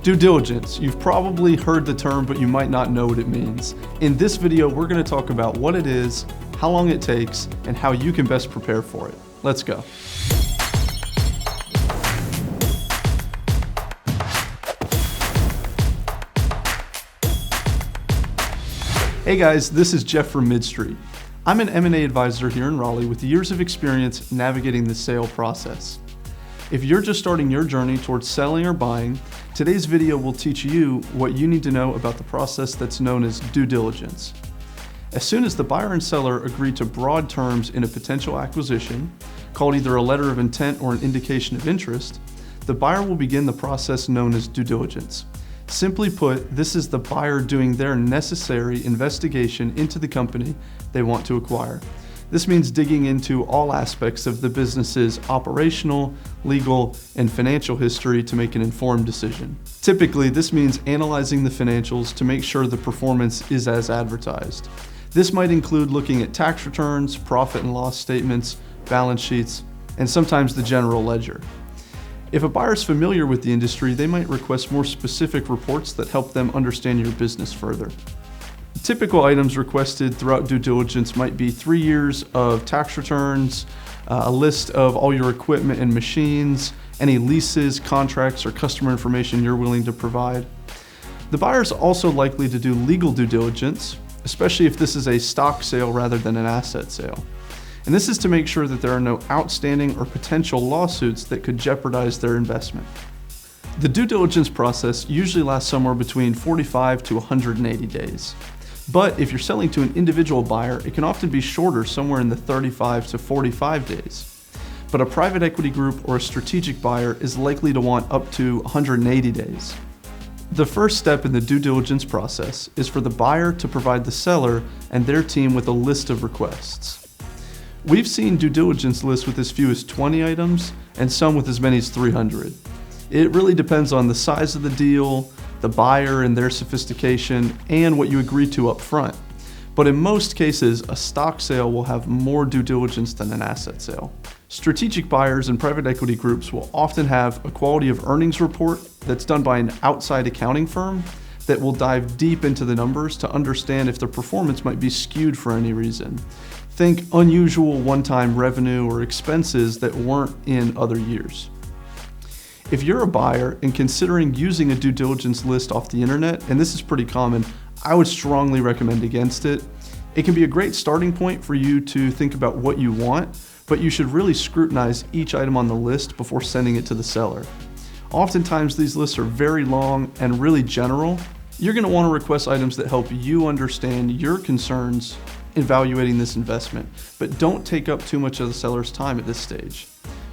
Due diligence. You've probably heard the term, but you might not know what it means. In this video, we're going to talk about what it is, how long it takes, and how you can best prepare for it. Let's go. Hey guys, this is Jeff from MidStreet. I'm an M&A advisor here in Raleigh with years of experience navigating the sale process. If you're just starting your journey towards selling or buying, today's video will teach you what you need to know about the process that's known as due diligence. As soon as the buyer and seller agree to broad terms in a potential acquisition, called either a letter of intent or an indication of interest, the buyer will begin the process known as due diligence. Simply put, this is the buyer doing their necessary investigation into the company they want to acquire. This means digging into all aspects of the business's operational, legal, and financial history to make an informed decision. Typically, this means analyzing the financials to make sure the performance is as advertised. This might include looking at tax returns, profit and loss statements, balance sheets, and sometimes the general ledger. If a buyer is familiar with the industry, they might request more specific reports that help them understand your business further. Typical items requested throughout due diligence might be 3 years of tax returns, a list of all your equipment and machines, any leases, contracts, or customer information you're willing to provide. The buyer is also likely to do legal due diligence, especially if this is a stock sale rather than an asset sale. And this is to make sure that there are no outstanding or potential lawsuits that could jeopardize their investment. The due diligence process usually lasts somewhere between 45 to 180 days. But if you're selling to an individual buyer, it can often be shorter, somewhere in the 35 to 45 days. But a private equity group or a strategic buyer is likely to want up to 180 days. The first step in the due diligence process is for the buyer to provide the seller and their team with a list of requests. We've seen due diligence lists with as few as 20 items and some with as many as 300. It really depends on the size of the deal, the buyer and their sophistication, and what you agree to up front. But in most cases, a stock sale will have more due diligence than an asset sale. Strategic buyers and private equity groups will often have a quality of earnings report that's done by an outside accounting firm that will dive deep into the numbers to understand if the performance might be skewed for any reason. Think unusual one-time revenue or expenses that weren't in other years. If you're a buyer and considering using a due diligence list off the internet, and this is pretty common, I would strongly recommend against it. It can be a great starting point for you to think about what you want, but you should really scrutinize each item on the list before sending it to the seller. Oftentimes these lists are very long and really general. You're going to want to request items that help you understand your concerns evaluating this investment, but don't take up too much of the seller's time at this stage.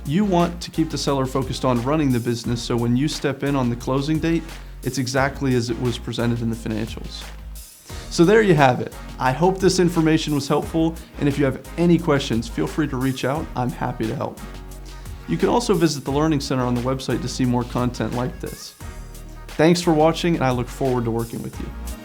You want to keep the seller focused on running the business, so when you step in on the closing date, it's exactly as it was presented in the financials. So there you have it. I hope this information was helpful, and if you have any questions, feel free to reach out. I'm happy to help. You can also visit the Learning Center on the website to see more content like this. Thanks for watching, and I look forward to working with you.